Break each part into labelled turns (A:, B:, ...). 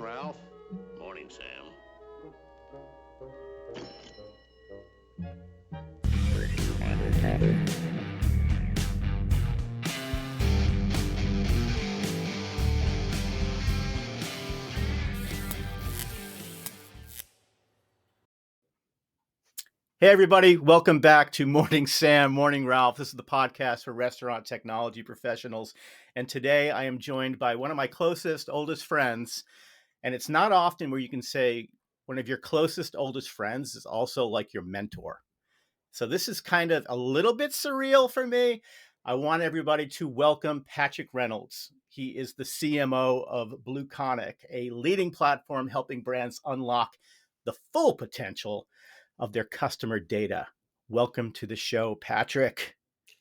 A: Ralph. Morning, Sam.
B: Hey, everybody. Welcome back to Morning Sam, Morning Ralph. This is the podcast for restaurant technology professionals. And today I am joined by one of my closest, oldest friends. And it's not often where you can say one of your closest, oldest friends is also like your mentor. So this is kind of a little bit surreal for me. I want everybody to welcome Patrick Reynolds. He is the CMO of BlueConic, a leading platform helping brands unlock the full potential of their customer data. Welcome to the show, Patrick.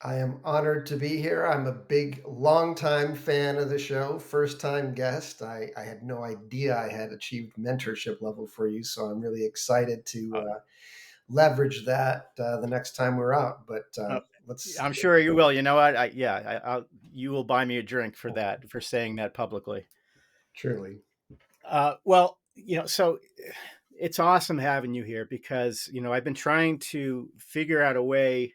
C: I am honored to be here. I'm a big, longtime fan of the show, first time guest. I had no idea I had achieved mentorship level for you, so I'm really excited to leverage that the next time we're out. But let's.
B: I'm sure you will. You know what? You will buy me a drink for that, for saying that publicly.
C: Truly.
B: So it's awesome having you here because, I've been trying to figure out a way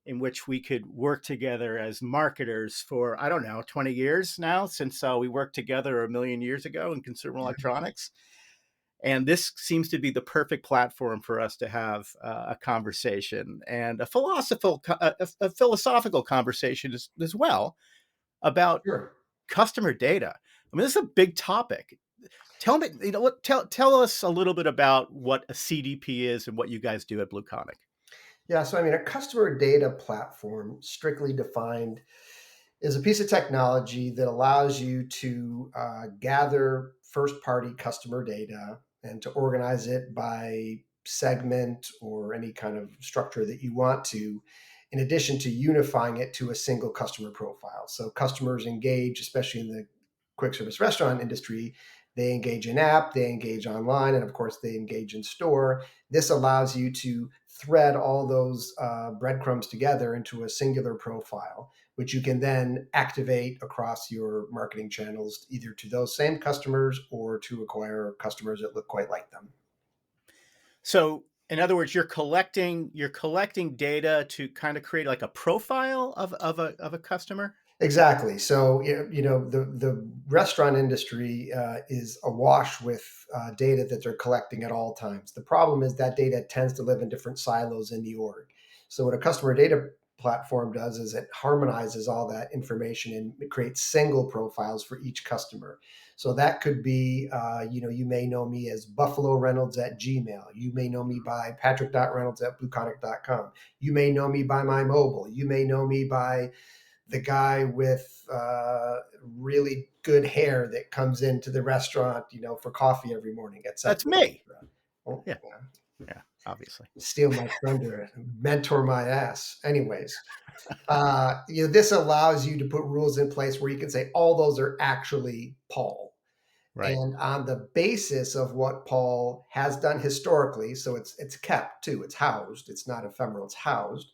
B: in which we could work together as marketers for, I don't know, 20 years now, since we worked together a million years ago in consumer electronics. And this seems to be the perfect platform for us to have a conversation and a philosophical conversation as well about
C: Sure.
B: customer data. I mean, this is a big topic. Tell me, tell us a little bit about what a CDP is and what you guys do at BlueConic.
C: Yeah, so I mean, a customer data platform, strictly defined, is a piece of technology that allows you to gather first party customer data and to organize it by segment or any kind of structure that you want to, in addition to unifying it to a single customer profile. So customers engage, especially in the quick service restaurant industry, they engage in app, they engage online, and of course they engage in store. This allows you to thread all those breadcrumbs together into a singular profile, which you can then activate across your marketing channels, either to those same customers or to acquire customers that look quite like them.
B: So, in other words, you're collecting data to kind of create like a profile of a customer.
C: Exactly. So, the restaurant industry is awash with data that they're collecting at all times. The problem is that data tends to live in different silos in the org. So, what a customer data platform does is it harmonizes all that information and it creates single profiles for each customer. So that could be, you may know me as Buffalo Reynolds at Gmail. You may know me by Patrick.Reynolds at BlueConic.com. You may know me by my mobile. You may know me by the guy with really good hair that comes into the restaurant, for coffee every morning, etc.
B: That's me.
C: Oh,
B: Yeah, yeah, obviously.
C: steal my thunder, mentor my ass. Anyways, this allows you to put rules in place where you can say all those are actually Paul.
B: Right.
C: And on the basis of what Paul has done historically, so it's kept too, it's housed, it's not ephemeral, it's housed.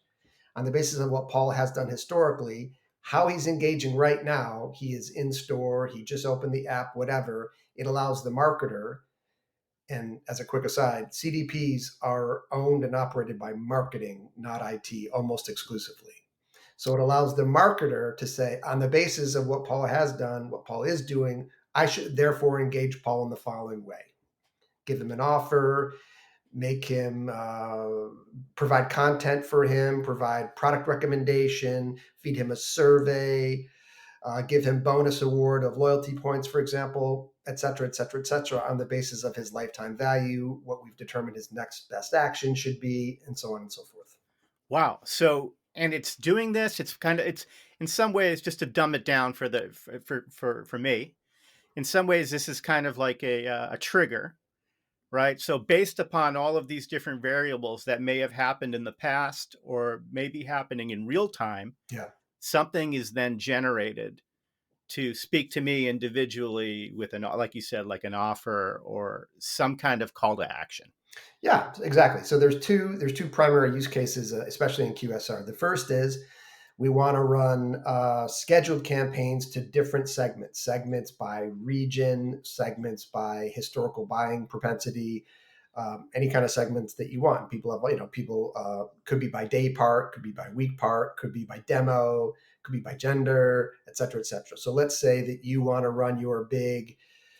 C: On the basis of what Paul has done historically, how he's engaging right now, he is in store, he just opened the app, whatever. It allows the marketer, and as a quick aside, CDPs are owned and operated by marketing, not IT, almost exclusively. So it allows the marketer to say, on the basis of what Paul has done, what Paul is doing, I should therefore engage Paul in the following way: give him an offer, make him provide content for him, provide product recommendation, feed him a survey, give him bonus award of loyalty points, for example, et cetera, et cetera, et cetera, on the basis of his lifetime value, what we've determined his next best action should be, and so on and so forth.
B: Wow. So, and it's doing this. It's in some ways, just to dumb it down for me. In some ways, this is kind of like a trigger, right? So, based upon all of these different variables that may have happened in the past or may be happening in real time,
C: Yeah.
B: something is then generated to speak to me individually with like you said, like an offer or some kind of call to action.
C: Yeah, exactly. So there's two primary use cases, especially in QSR. The first is We want to run scheduled campaigns to different segments by region, segments by historical buying propensity, any kind of segments that you want. People have, people could be by day part, could be by week part, could be by demo, could be by gender, et cetera, et cetera. So let's say that you want to run your big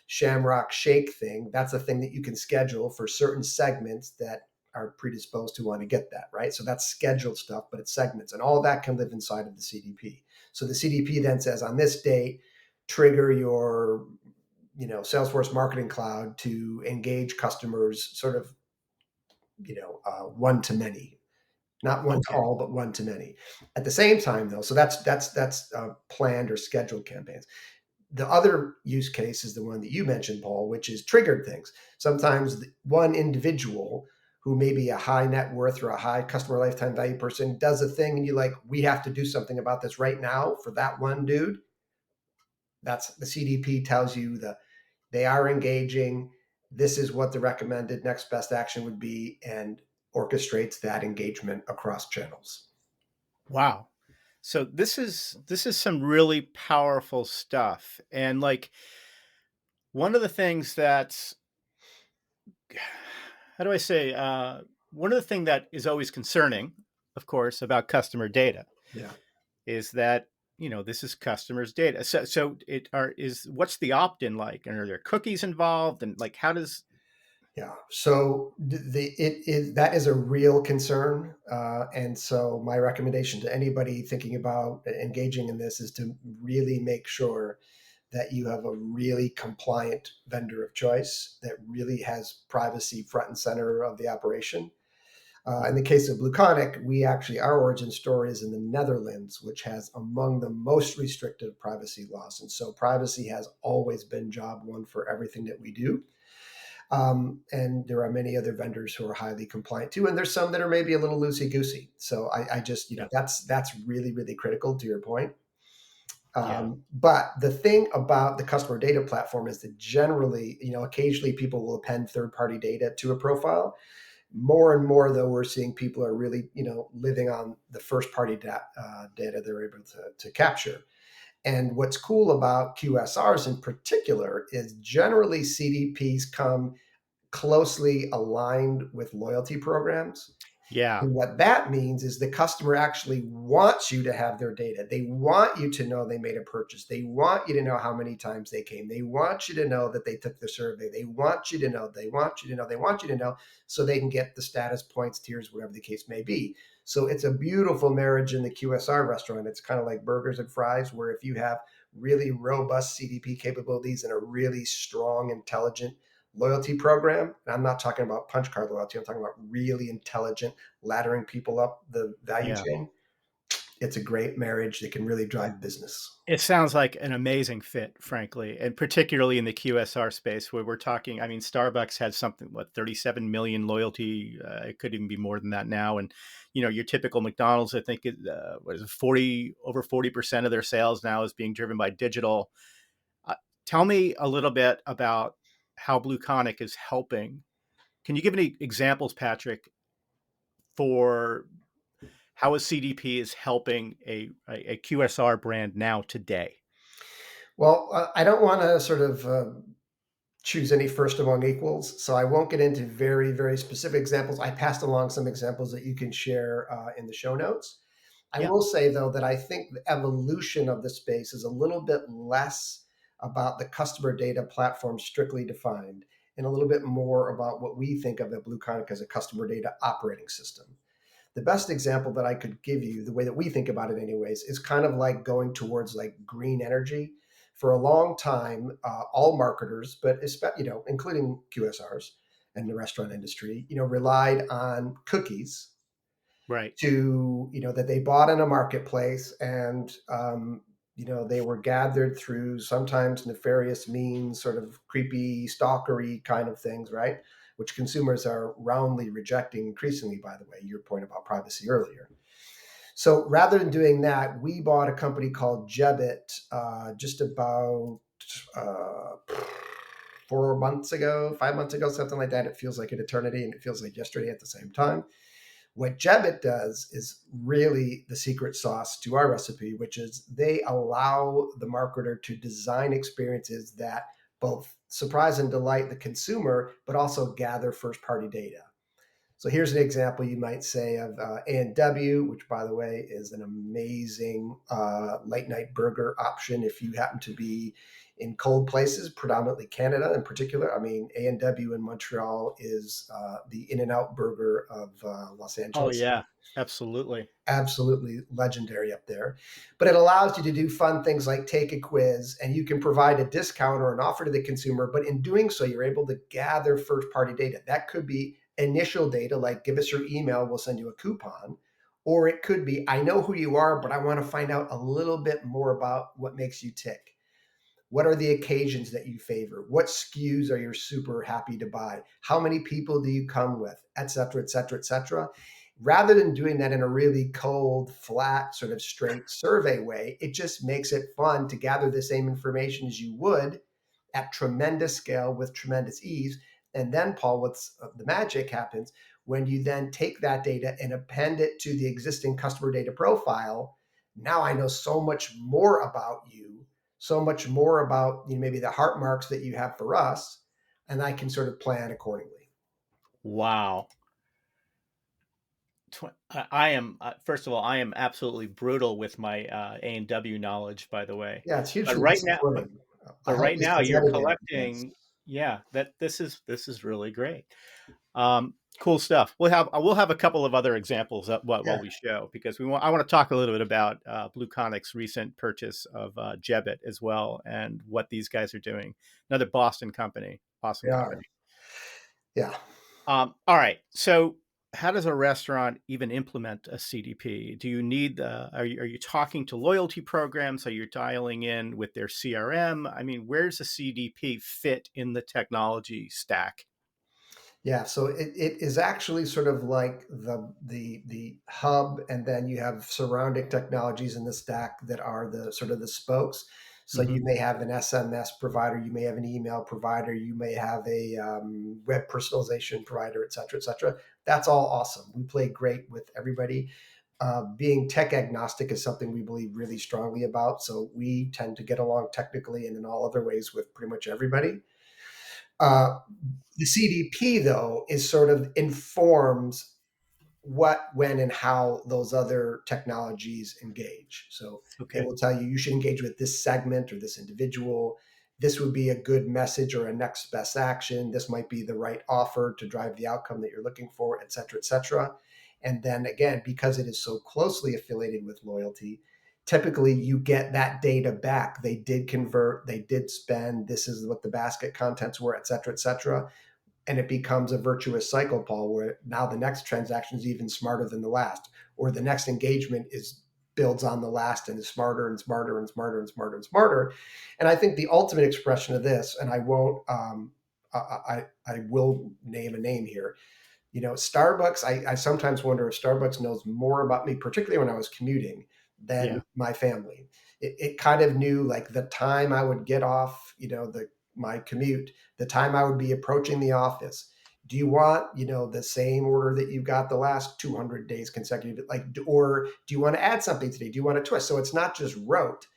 C: Shamrock Shake thing. That's a thing that you can schedule for certain segments that are predisposed to want to get that, right? So that's scheduled stuff, but it's segments, and all that can live inside of the CDP. So the CDP then says on this date, trigger your Salesforce Marketing Cloud to engage customers sort of, one to many, not one to
B: Okay.
C: all, but one to many. At the same time, though, so that's planned or scheduled campaigns. The other use case is the one that you mentioned, Paul, which is triggered things. Sometimes one individual who may be a high net worth or a high customer lifetime value person does a thing, and you're like, we have to do something about this right now for that one dude. That's the CDP tells you that they are engaging. This is what the recommended next best action would be, and orchestrates that engagement across channels.
B: Wow. So this is some really powerful stuff. And like one of the things that's how do I say one of the things that is always concerning, of course, about customer data
C: Yeah.
B: is that this is customers' data. So it are is what's the opt-in like, and are there cookies involved, and like how does
C: Yeah. So that is a real concern, and so my recommendation to anybody thinking about engaging in this is to really make sure that you have a really compliant vendor of choice that really has privacy front and center of the operation. In the case of BlueConic, our origin story is in the Netherlands, which has among the most restrictive privacy laws, and so privacy has always been job one for everything that we do. And there are many other vendors who are highly compliant too, and there's some that are maybe a little loosey goosey. So I just,
B: yeah
C: that's really really critical to your point.
B: yeah
C: But the thing about the customer data platform is that generally, occasionally people will append third party data to a profile. More and more, though, we're seeing people are really, living on the first party data they're able to capture. And what's cool about QSRs in particular is generally CDPs come closely aligned with loyalty programs.
B: yeah
C: And what that means is the customer actually wants you to have their data. They want you to know they made a purchase. They want you to know how many times they came. They want you to know that they took the survey. They want you to know, they want you to know, they want you to know, so they can get the status points, tiers, whatever the case may be. So it's a beautiful marriage in the QSR restaurant. It's kind of like burgers and fries, where if you have really robust CDP capabilities and a really strong, intelligent loyalty program, and I'm not talking about punch card loyalty, I'm talking about really intelligent laddering people up the value
B: yeah
C: chain. It's a great marriage that can really drive business.
B: It sounds like an amazing fit, frankly, and particularly in the QSR space where we're talking. I mean, Starbucks had something, what, 37 million loyalty. It could even be more than that now. And, your typical McDonald's, I think, what is it, over 40% of their sales now is being driven by digital. Uh, Tell me a little bit about how BlueConic is helping. Can you give any examples, Patrick, for how a CDP is helping a QSR brand now today?
C: Well, I don't want to sort of choose any first among equals, so I won't get into very, very specific examples. I passed along some examples that you can share in the show notes. I
B: Yeah.
C: will say, though, that I think the evolution of the space is a little bit less about the customer data platform strictly defined, and a little bit more about what we think of at BlueConic as a customer data operating system. The best example that I could give you, the way that we think about it anyways, is kind of like going towards like green energy. For a long time, all marketers, but including QSRs and the restaurant industry, relied on cookies
B: Right.
C: that they bought in a marketplace, and they were gathered through sometimes nefarious means, sort of creepy stalkery kind of things, right, which consumers are roundly rejecting increasingly, by the way, your point about privacy earlier. So rather than doing that, we bought a company called Jebit just about uh, 4 months ago, 5 months ago, something like that. It feels like an eternity, and it feels like yesterday at the same time. What Jebbit does is really the secret sauce to our recipe, which is they allow the marketer to design experiences that both surprise and delight the consumer, but also gather first party data. So here's an example you might say of A&W, which, by the way, is an amazing late night burger option if you happen to be in cold places, predominantly Canada in particular. I mean, A&W in Montreal is the In-N-Out burger of Los
B: Oh
C: Angeles.
B: yeah, absolutely.
C: Absolutely legendary up there. But it allows you to do fun things like take a quiz, and you can provide a discount or an offer to the consumer. But in doing so, you're able to gather first party data. That could be initial data, like give us your email, we'll send you a coupon. Or it could be, I know who you are, but I want to find out a little bit more about what makes you tick. What are the occasions that you favor? What SKUs are you super happy to buy? How many people do you come with? Et cetera, et cetera, et cetera. Rather than doing that in a really cold, flat, sort of straight survey way, it just makes it fun to gather the same information as you would at tremendous scale with tremendous ease. And then, Paul, what's the magic happens when you then take that data and append it to the existing customer data profile. Now I know so much more about you, so much more about maybe the heart marks that you have for us, and I can sort of plan accordingly.
B: Wow. I am first of all, I am absolutely brutal with my A&W knowledge, by the way.
C: Yeah, it's
B: But
C: hugely
B: right now,
C: disappointing.
B: but
C: I hope
B: right
C: this
B: now
C: gets
B: you're
C: edited because
B: collecting. Yeah, that this is really great. Cool stuff. We'll have a couple of other examples of what
C: yeah,
B: while we show, because I want to talk a little bit about BlueConic's recent purchase of Jebbit as well, and what these guys are doing. Another Boston company. Awesome
C: they are.
B: company.
C: Yeah.
B: All right. So, how does a restaurant even implement a CDP? Do you need the? Are you talking to loyalty programs? Are you dialing in with their CRM? I mean, where's a CDP fit in the technology stack?
C: Yeah, so it is actually sort of like the hub, and then you have surrounding technologies in the stack that are the sort of the spokes. So
B: Hmm.
C: you may have an SMS provider, you may have an email provider, you may have a web personalization provider, et cetera, et cetera. That's all awesome. We play great with everybody. Being tech agnostic is something we believe really strongly about. So we tend to get along technically and in all other ways with pretty much everybody. Uh, the CDP, though, is sort of informs what, when, and how those other technologies engage. So it
B: Okay.
C: will tell you you should engage with this segment or this individual. This would be a good message or a next best action. This might be the right offer to drive the outcome that you're looking for, et cetera, et cetera. And then again, because it is so closely affiliated with loyalty, typically you get that data back. They did convert, they did spend, this is what the basket contents were, et cetera, et cetera. And it becomes a virtuous cycle, Paul, where now the next transaction is even smarter than the last, or the next engagement is builds on the last and is smarter and smarter and smarter and smarter and smarter. And I think the ultimate expression of this, and I won't, I will name a name here. Starbucks, I sometimes wonder if Starbucks knows more about me, particularly when I was commuting,
B: Yeah.
C: than my family. It kind of knew like the time I would get off, my commute, the time I would be approaching the office. Do you want, the same order that you got the last 200 days consecutive? Like, or do you want to add something today? Do you want to twist? So it's not just rote.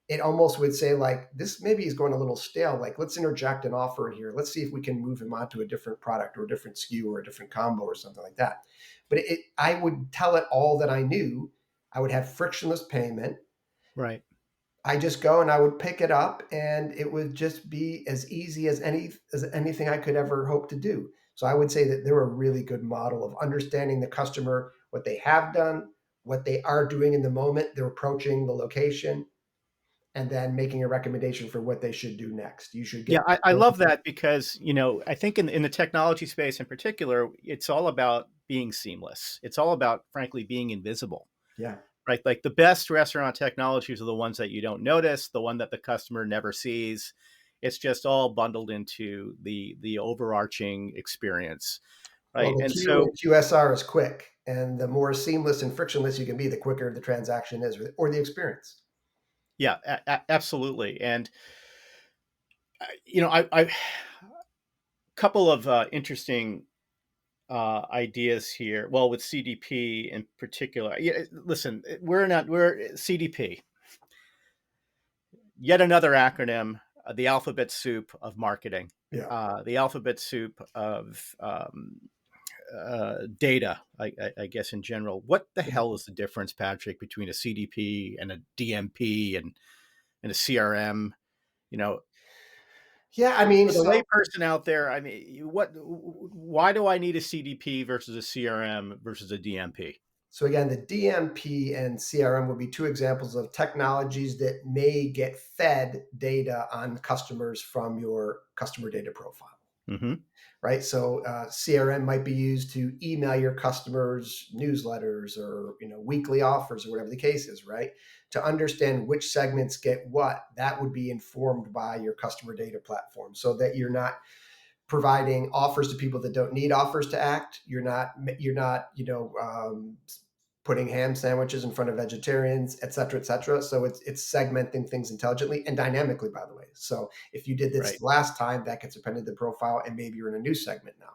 C: It almost would say like this maybe is going a little stale. Like let's interject an offer in here. Let's see if we can move him onto a different product or a different SKU or a different combo or something like that. But I would tell it all that I knew. I would have frictionless payment.
B: Right.
C: I just go and I would pick it up, and it would just be as easy as anything I could ever hope to do. So I would say that they're a really good model of understanding the customer, what they have done, what they are doing in the moment they're approaching the location, and then making a recommendation for what they should do next. You should
B: Yeah,
C: get
B: I love that, because I think in the technology space in particular, it's all about being seamless. It's all about, frankly, being invisible.
C: yeah.
B: Right? Like the best restaurant technologies are the ones that you don't notice, the one that the customer never sees. It's just all bundled into the overarching experience,
C: Well,
B: right?
C: the
B: And
C: Q
B: so,
C: in QSR is quick, and the more seamless and frictionless you can be, the quicker the transaction is, or the experience.
B: yeah, absolutely. And I couple of interesting ideas here. Well, with CDP in particular, yeah. Listen, we're CDP, yet another acronym, the alphabet soup of marketing,
C: Yeah.
B: the alphabet soup of data, I guess in general. What the hell is the difference, Patrick, between a CDP and a DMP and a CRM? You know,
C: Yeah, I mean,
B: for the
C: so
B: layperson out there, I mean, why do I need a CDP versus a CRM versus a DMP?
C: so again, the DMP and CRM would be two examples of technologies that may get fed data on customers from your customer data profile.
B: Hmm.
C: Right? So CRM might be used to email your customers newsletters or weekly offers or whatever the case is, right? To understand which segments get what, that would be informed by your customer data platform, so that you're not providing offers to people that don't need offers to act. You're not putting ham sandwiches in front of vegetarians, et cetera, et cetera. So it's segmenting things intelligently and dynamically, by the way. So if you did this
B: Right.
C: last time, that gets appended to the profile, and maybe you're in a new segment now.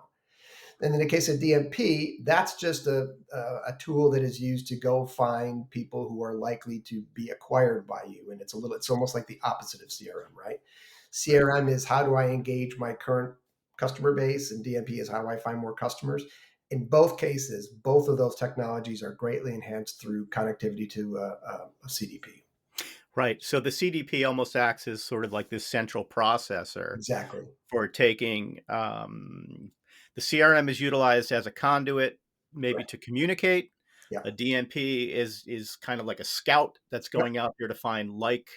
C: And in the case of DMP, that's just a tool that is used to go find people who are likely to be acquired by you. And it's almost like the opposite of CRM, right?
B: Right.
C: CRM is how do I engage my current customer base, and DMP is how do I find more customers. In both cases, both of those technologies are greatly enhanced through connectivity to a CDP.
B: Right. So the CDP almost acts as sort of like this central processor
C: Exactly.
B: for taking the CRM is utilized as a conduit, maybe
C: Correct.
B: to communicate.
C: Yeah.
B: A DMP is kind of like a scout that's
C: Yep.
B: going out there to find like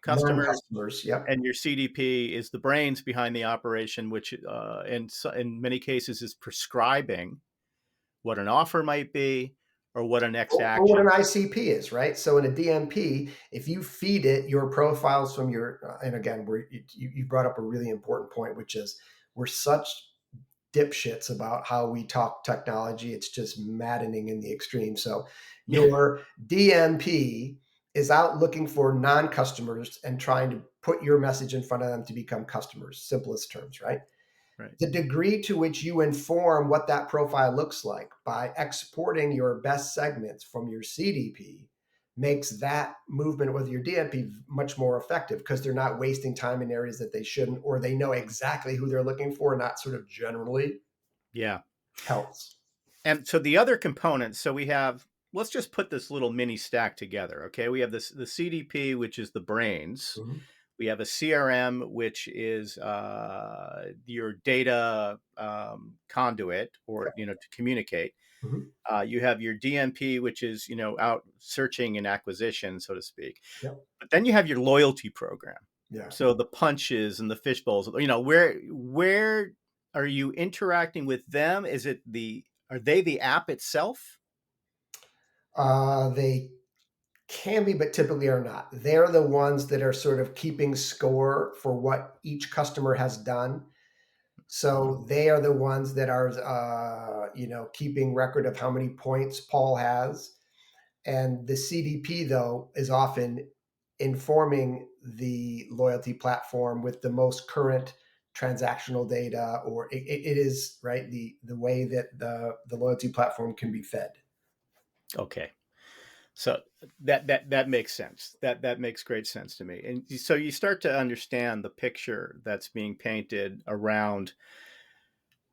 C: Learn
B: customers,
C: customers. Yep.
B: and your CDP is the brains behind the operation, which in many cases is prescribing what an offer might be or what a next
C: Or what
B: action.
C: an ICP is, right? So in a DMP, if you feed it your profiles from your, and again, you brought up a really important point, which is we're such dipshits about how we talk technology. It's just maddening in the extreme. So
B: Yeah.
C: your DMP is out looking for non-customers and trying to put your message in front of them to become customers, simplest terms, right?
B: Right.
C: The degree to which you inform what that profile looks like by exporting your best segments from your CDP makes that movement with your DMP much more effective, because they're not wasting time in areas that they shouldn't, or they know exactly who they're looking for, not sort of generally.
B: Yeah.
C: Helps.
B: And so the other components, so we have, let's just put this little mini stack together. Okay. We have the CDP, which is the brains.
C: Mhm.
B: We have a CRM, which is your data conduit, or, to communicate.
C: Mhm.
B: You have your DMP, which is, out searching and acquisition, so to speak.
C: Yep.
B: But then you have your loyalty program.
C: Yeah.
B: So the punches and the fish bowls, where are you interacting with them? Are they the app itself?
C: They can be, but typically are not. They're the ones that are sort of keeping score for what each customer has done.
B: Mhm.
C: So they are the ones that are, keeping record of how many points Paul has. And the CDP, though, is often informing the loyalty platform with the most current transactional data, or it is right the way that the loyalty platform can be fed.
B: Okay. So that makes sense. That makes great sense to me. And so you start to understand the picture that's being painted around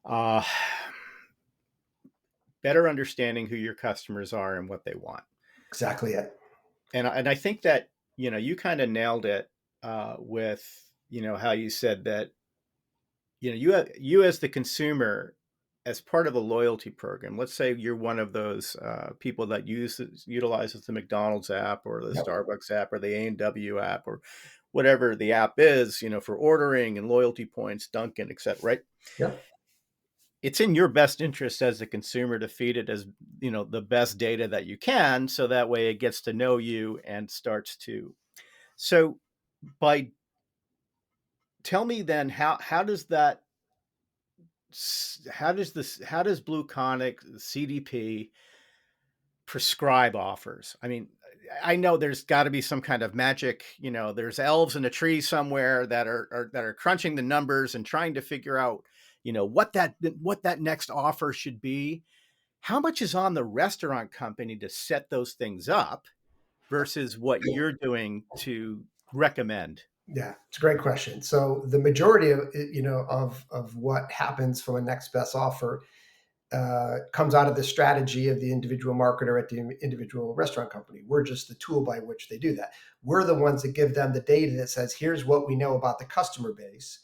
B: uh, better understanding who your customers are and what they want.
C: Exactly it.
B: And I think that you kind of nailed it with how you said that you as the consumer, as part of a loyalty program. Let's say you're one of those people that utilizes the McDonald's app or the
C: Yep.
B: Starbucks app or the A&W app or whatever the app is, for ordering and loyalty points, Dunkin', etc. Right?
C: Yep.
B: It's in your best interest as a consumer to feed it as the best data that you can, so that way it gets to know you and starts to. So by tell me then, how does BlueConic CDP prescribe offers? I mean, I know there's got to be some kind of magic. There's elves in a tree somewhere that are crunching the numbers and trying to figure out what that next offer should be. How much is on the restaurant company to set those things up versus what you're doing to recommend?
C: Yeah, it's a great question. So the majority of what happens from a next best offer comes out of the strategy of the individual marketer at the individual restaurant company. We're just the tool by which they do that. We're the ones that give them the data that says, here's what we know about the customer base.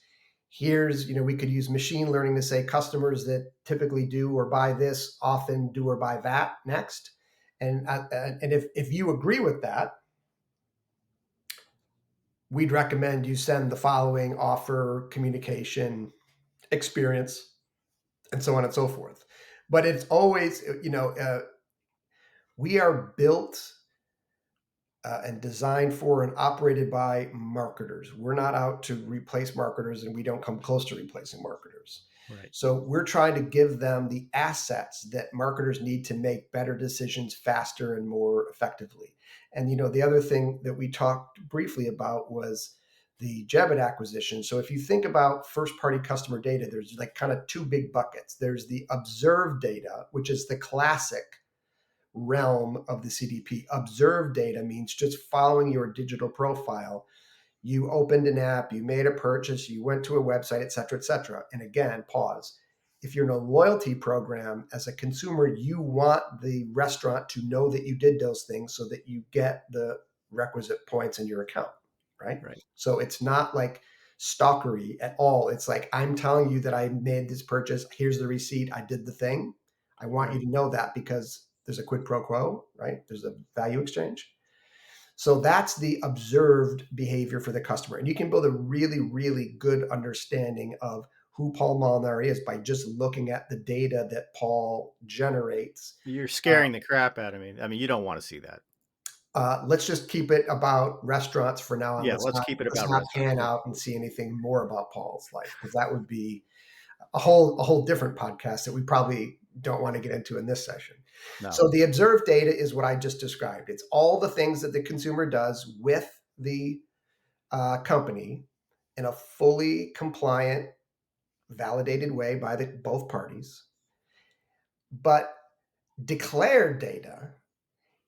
C: Here's, we could use machine learning to say customers that typically do or buy this often do or buy that next. And if you agree with that, we'd recommend you send the following offer, communication, experience, and so on and so forth. But it's always, we are built and designed for and operated by marketers. We're not out to replace marketers, and we don't come close to replacing marketers.
B: Right.
C: So we're trying to give them the assets that marketers need to make better decisions faster and more effectively. And the other thing that we talked briefly about was the Jebit acquisition. So if you think about first-party customer data, there's like kind of two big buckets. There's the observed data, which is the classic realm of the CDP. Observed data means just following your digital profile. You opened an app, you made a purchase, you went to a website, et cetera, et cetera. And again, pause. If you're in a loyalty program as a consumer, you want the restaurant to know that you did those things so that you get the requisite points in your account, right?
B: Right.
C: So it's not like stalkery at all. It's like, I'm telling you that I made this purchase. Here's the receipt. I did the thing. I want you to know that because there's a quid pro quo, right? There's a value exchange. So that's the observed behavior for the customer. And you can build a really, really good understanding of who Paul Molinari is by just looking at the data that Paul generates.
B: You're scaring the crap out of me. I mean, you don't want to see that.
C: Let's just keep it about restaurants for now. And
B: Yeah, let's keep it about
C: not
B: restaurants.
C: pan out and see anything more about Paul's life, because that would be a whole different podcast that we probably don't want to get into in this session.
B: No.
C: So the observed data is what I just described. It's all the things that the consumer does with the company in a fully compliant, validated way by both parties. But declared data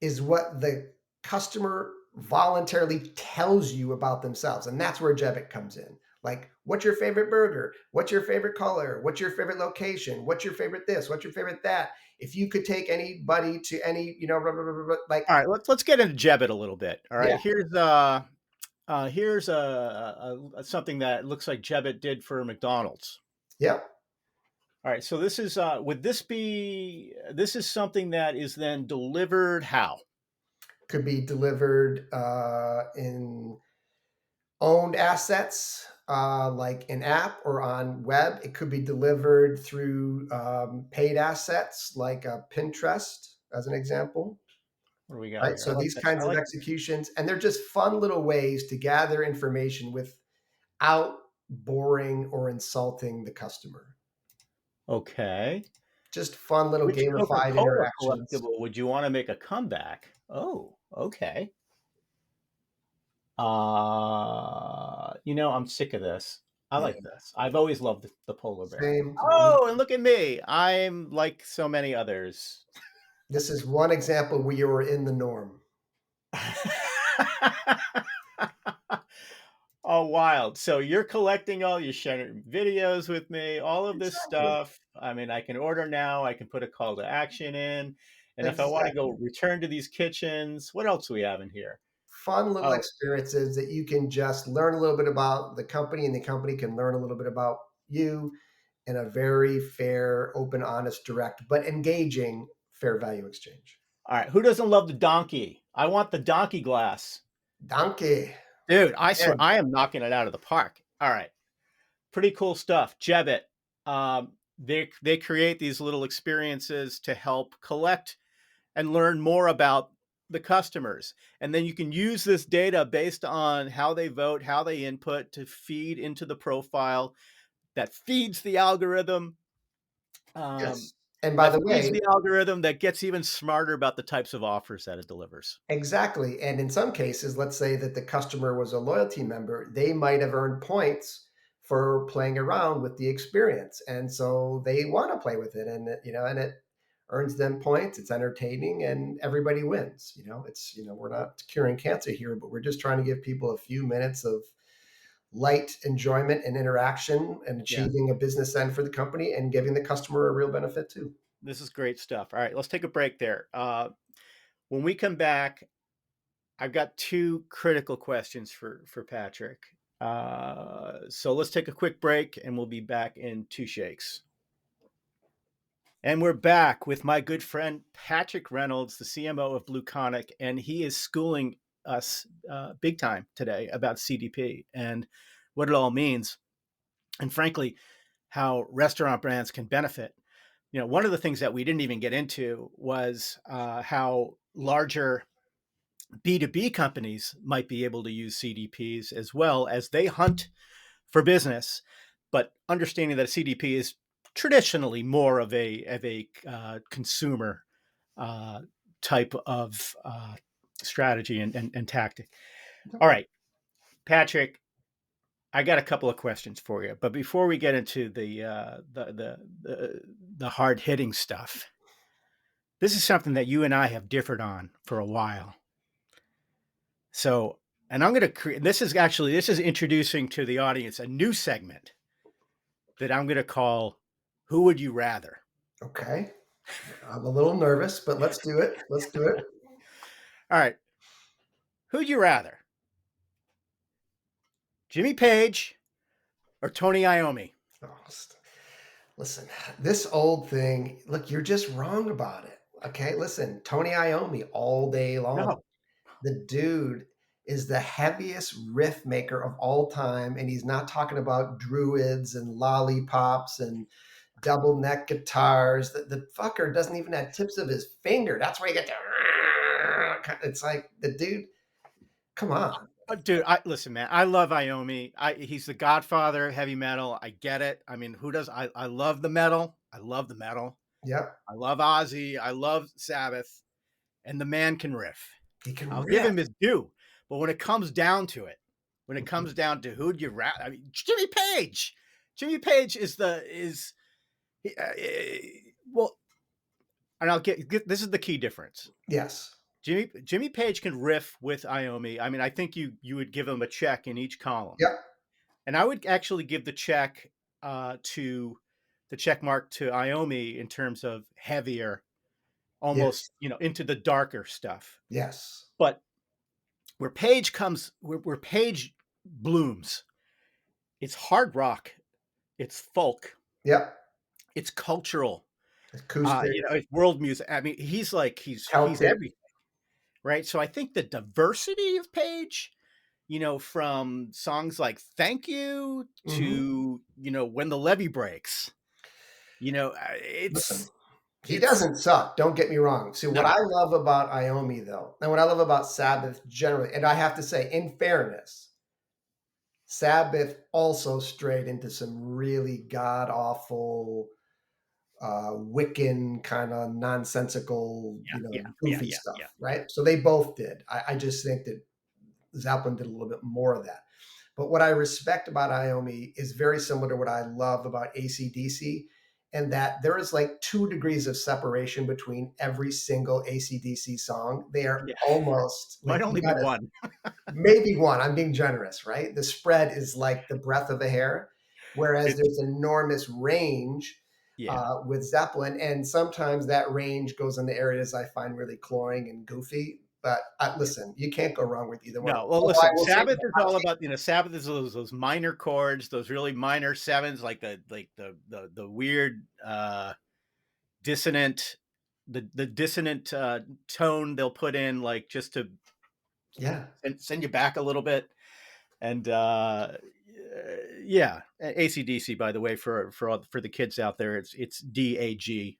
C: is what the customer voluntarily tells you about themselves. And that's where Jebit comes in. Like, what's your favorite burger? What's your favorite color? What's your favorite location? What's your favorite this? What's your favorite that? If you could take anybody to any, blah, blah, blah, blah, like.
B: All right, let's get into Jebit a little bit. All right,
C: Yeah.
B: here's something that looks like Jebit did for McDonald's.
C: Yep.
B: All right, so this is this is something that is then delivered how?
C: Could be delivered in owned assets, like an app or on web. It could be delivered through paid assets, like Pinterest, as an example.
B: What do we got
C: Right.
B: here?
C: So these kinds of executions, and they're just fun little ways to gather information without boring or insulting the customer.
B: Okay.
C: Just fun little
B: Which
C: gamified
B: Coca-Cola
C: interactions.
B: collectible would you want to make a comeback? Oh, okay. I'm sick of this. I like this. I've always loved the polar bear.
C: Same.
B: Oh, and look at me. I'm like so many others.
C: This is one example where you were in the norm.
B: Oh, wild. So you're collecting you're sharing videos with me, all of this stuff. I mean, I can order now. I can put a call to action in. And if I want to go return to these kitchens, what else do we have in here?
C: Fun little experiences that you can just learn a little bit about the company, and the company can learn a little bit about you in a very fair, open, honest, direct, but engaging fair value exchange.
B: All right. Who doesn't love the donkey? I want the donkey glass.
C: Donkey.
B: Dude, I swear I am knocking it out of the park. All right. Pretty cool stuff. Jebit. They create these little experiences to help collect and learn more about the customers. And then you can use this data based on how they vote, how they input to feed into the profile that feeds the algorithm.
C: Yes. And by the way,
B: the algorithm that gets even smarter about the types of offers that it delivers.
C: Exactly. And in some cases, let's say that the customer was a loyalty member, they might have earned points for playing around with the experience. And so they want to play with it, and it earns them points. It's entertaining and everybody wins. We're not curing cancer here, but we're just trying to give people a few minutes of light enjoyment and interaction and
B: Yeah.
C: achieving a business end for the company and giving the customer a real benefit too.
B: This is great stuff. All right, let's take a break there. When we come back, I've got two critical questions for Patrick. So let's take a quick break, and we'll be back in two shakes. And we're back with my good friend Patrick Reynolds, the CMO of BlueConic, and he is schooling us big time today about CDP and what it all means, and frankly, how restaurant brands can benefit. One of the things that we didn't even get into was how larger B2B companies might be able to use CDPs as well as they hunt for business, but understanding that a CDP is traditionally more of a consumer type of strategy and tactic. All right, Patrick, I got a couple of questions for you, but before we get into the hard hitting stuff, this is something that you and I have differed on for a while. So, and I'm going to create, this is introducing to the audience a new segment that I'm going to call Who Would You Rather?
C: Okay. I'm a little nervous, but let's do it. Let's do it.
B: All right. Who'd you rather? Jimmy Page or Tony Iommi?
C: Oh, listen, this old thing, look, you're just wrong about it. Okay. Listen, Tony Iommi all day long.
B: No.
C: The dude is the heaviest riff maker of all time. And he's not talking about druids and lollipops and double neck guitars. The fucker doesn't even have tips of his finger. That's where you get to, it's like the dude, come on.
B: Dude, listen, man. I love Iommi. He's the godfather of heavy metal. I get it. I mean, who does? I love the metal. I love the metal.
C: Yep.
B: I love Ozzy. I love Sabbath. And the man can riff.
C: He can
B: I'll give
C: rip.
B: him his due. But when it comes down to it, when it comes down to who'd you rather, I mean, Jimmy Page. Jimmy Page well, and I'll get this is the key difference.
C: Yes.
B: Jimmy Page can riff with Iommi. I mean, I think you would give him a check in each column.
C: Yep.
B: And I would actually give the check to the check mark to Iommi in terms of heavier, almost
C: Yes.
B: into the darker stuff.
C: Yes.
B: But where Page blooms, it's hard rock, it's folk,
C: Yep.
B: it's cultural,
C: Acoustic,
B: it's world music. I mean, he's
C: Celtic.
B: everything, right? So I think the diversity of Page, from songs like "Thank You" to "When the Levee Breaks,"
C: Listen,
B: it's
C: he doesn't suck. Don't get me wrong. See, what
B: no,
C: I love about Iommi, though, and what I love about Sabbath generally, and I have to say, in fairness, Sabbath also strayed into some really god awful, Wiccan kind of nonsensical, goofy stuff,
B: yeah.
C: right? So they both did. I just think that Zeppelin did a little bit more of that. But what I respect about Iommi is very similar to what I love about AC/DC, and that there is like 2 degrees of separation between every single AC/DC song. They are
B: Yeah.
C: almost like
B: Might only be one.
C: maybe one. I'm being generous, right? The spread is like the breadth of a hair, whereas
B: It's
C: there's enormous range
B: yeah.
C: with Zeppelin, and sometimes that range goes into areas I find really cloying and goofy. But listen, you can't go wrong with either one.
B: No, well,
C: Although I
B: listen.
C: will say,
B: Sabbath is all about Sabbath is those minor chords, those really minor sevens, like the weird dissonant, the dissonant tone they'll put in, like just to
C: yeah,
B: send you back a little bit. And yeah, AC/DC, by the way, for the kids out there, it's DAG,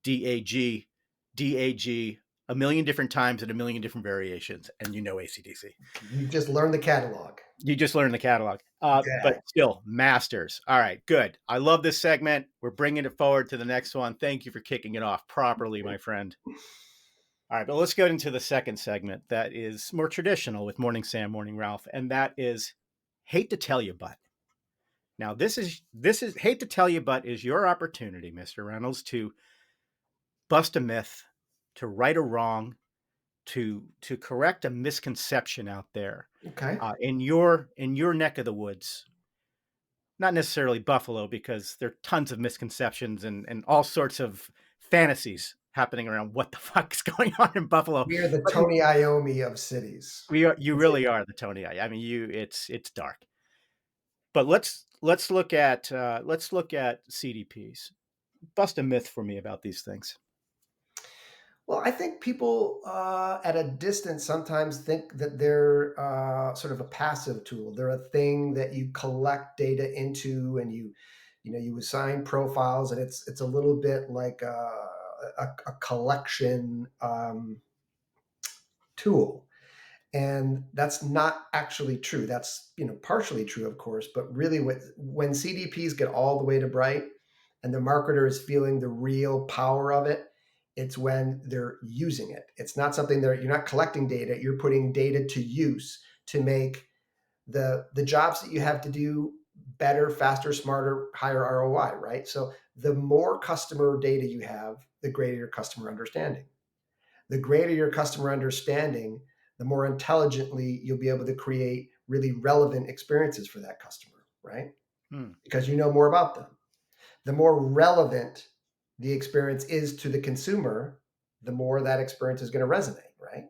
B: DAG, DAG, a million different times and a million different variations, and AC/DC.
C: you just learn the catalog.
B: You just learned the catalog,
C: Yeah.
B: but still masters. All right, good. I love this segment. We're bringing it forward to the next one. Thank you for kicking it off properly, my friend. All right, but let's go into the second segment that is more traditional with Morning Sam, Morning Ralph, and that is hate to tell you, but Now, this is hate to tell you, but is your opportunity, Mr. Reynolds, to bust a myth, to right a wrong, to correct a misconception out there
C: Okay.
B: in your neck of the woods. Not necessarily Buffalo, because there are tons of misconceptions and all sorts of fantasies happening around what the fuck is going on in Buffalo.
C: We are the
B: But
C: Tony Iommi of cities.
B: you really are the Tony. I mean, it's dark. But let's look at CDPs. Bust a myth for me about these things.
C: Well, I think people at a distance sometimes think that they're sort of a passive tool. They're a thing that you collect data into, and you assign profiles, and it's a little bit like a collection tool. And that's not actually true. That's partially true, of course, but really, when CDPs get all the way to bright, and the marketer is feeling the real power of it, it's when they're using it. It's not something that you're not collecting data; you're putting data to use to make the jobs that you have to do better, faster, smarter, higher ROI. Right. So the more customer data you have, the greater your customer understanding. The greater your customer understanding, the more intelligently you'll be able to create really relevant experiences for that customer, right?
B: Hmm.
C: Because you know more about them. The more relevant the experience is to the consumer, the more that experience is going to resonate, right?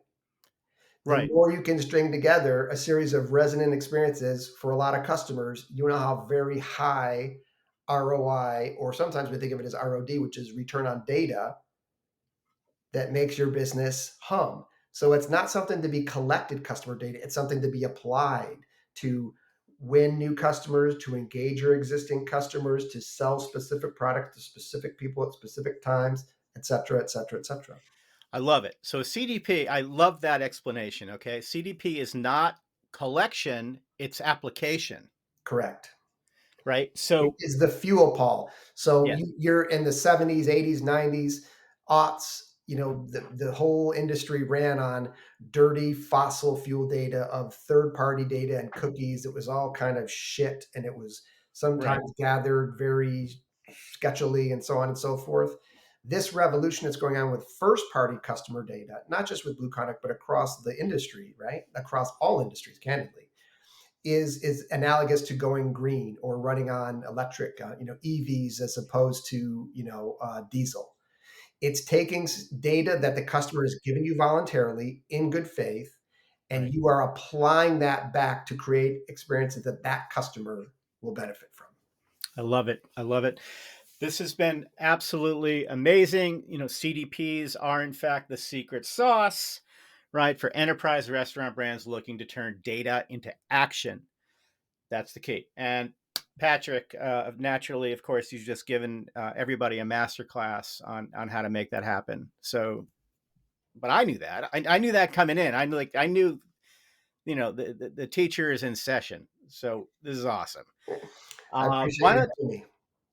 C: The
B: Right.
C: more you can string together a series of resonant experiences for a lot of customers, you will have very high ROI, or sometimes we think of it as ROD, which is return on data, that makes your business hum. So it's not something to be collected customer data. It's something to be applied to win new customers, to engage your existing customers, to sell specific products to specific people at specific times, et cetera, et cetera, et cetera.
B: I love it. So CDP, I love that explanation. Okay. CDP is not collection, it's application,
C: Correct.
B: right?
C: It
B: So,
C: is the fuel, Paul. So
B: yes,
C: you're in the 70s, 80s, 90s, aughts. The whole industry ran on dirty fossil fuel data of third-party data and cookies. It was all kind of shit, and it was
B: right,
C: sometimes gathered very sketchily and so on and so forth. This revolution that's going on with first-party customer data, not just with BlueConic, but across the industry, right? Across all industries, candidly, is analogous to going green or running on electric, EVs as opposed to diesel. It's taking data that the customer has given you voluntarily in good faith, and
B: right.
C: you are applying that back to create experiences that that customer will benefit from.
B: I love it. I love it. This has been absolutely amazing. CDPs are, in fact, the secret sauce, right, for enterprise restaurant brands looking to turn data into action. That's the key. And Patrick, naturally, of course, you've just given everybody a masterclass on how to make that happen. So, but I knew that. I knew that coming in. I knew the teacher is in session. So this is awesome.
C: I appreciate
B: Why
C: you
B: not?
C: having me.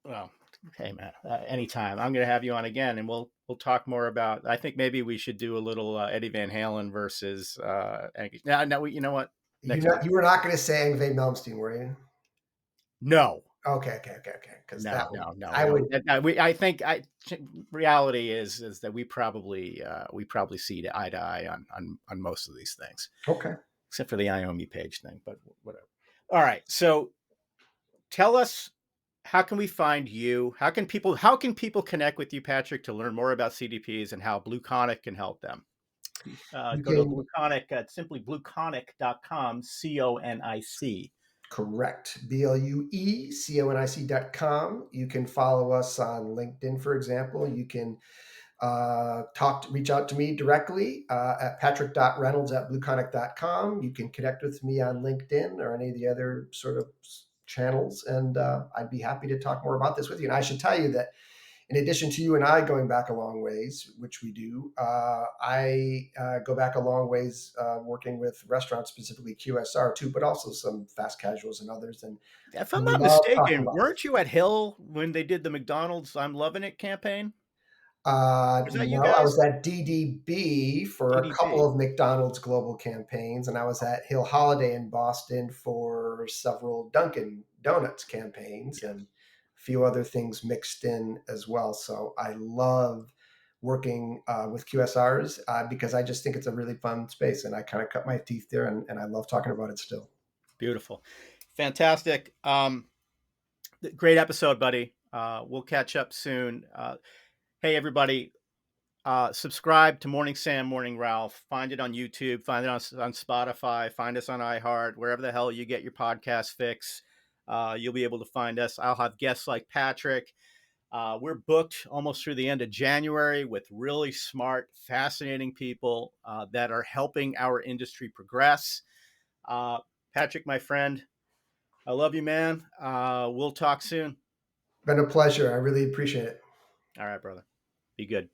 B: Well, hey man, anytime. I'm going to have you on again, and we'll talk more about. I think maybe we should do a little Eddie Van Halen versus. No, you know what? Next time.
C: You were not going to say Yngwie Malmsteen, were you?
B: No,
C: Okay, okay, okay, okay. Because
B: no, no, no,
C: I
B: no.
C: would.
B: I think reality is that we probably see eye to eye on most of these things,
C: Okay.
B: except for the Iomi page thing. But whatever. All right. So tell us, how can we find you? How can people connect with you, Patrick, to learn more about CDPs and how BlueConic can help them?
C: You
B: Go to
C: can.
B: BlueConic at simply blueconic.com, CONIC.
C: Correct. BlueConic.com. You can follow us on LinkedIn, for example. You can reach out to me directly at patrick.reynolds@blueconic.com. You can connect with me on LinkedIn or any of the other sort of channels, and I'd be happy to talk more about this with you. And I should tell you that in addition to you and I going back a long ways, which we do, I go back a long ways working with restaurants, specifically QSR too, but also some fast casuals and others. And
B: If
C: I
B: I'm not
C: love talking
B: mistaken,
C: about
B: weren't you at Hill when they did the McDonald's "I'm Loving It" campaign? Was that you
C: No, I
B: guys?
C: was at DDB for a couple
B: CDP.
C: of McDonald's global campaigns, and I was at Hill Holiday in Boston for several Dunkin' Donuts campaigns
B: Yes.
C: and a few other things mixed in as well. So I love working with QSRs because I just think it's a really fun space, and I kind of cut my teeth there, and I love talking about it still.
B: Beautiful. Fantastic. Great episode, buddy. We'll catch up soon. Hey, everybody. Subscribe to Morning Sam, Morning Ralph. Find it on YouTube. Find it on Spotify. Find us on iHeart, wherever the hell you get your podcast fix. You'll be able to find us. I'll have guests like Patrick. We're booked almost through the end of January with really smart, fascinating people that are helping our industry progress. Patrick, my friend, I love you, man. We'll talk soon.
C: Been a pleasure. I really appreciate it.
B: All right, brother. Be good.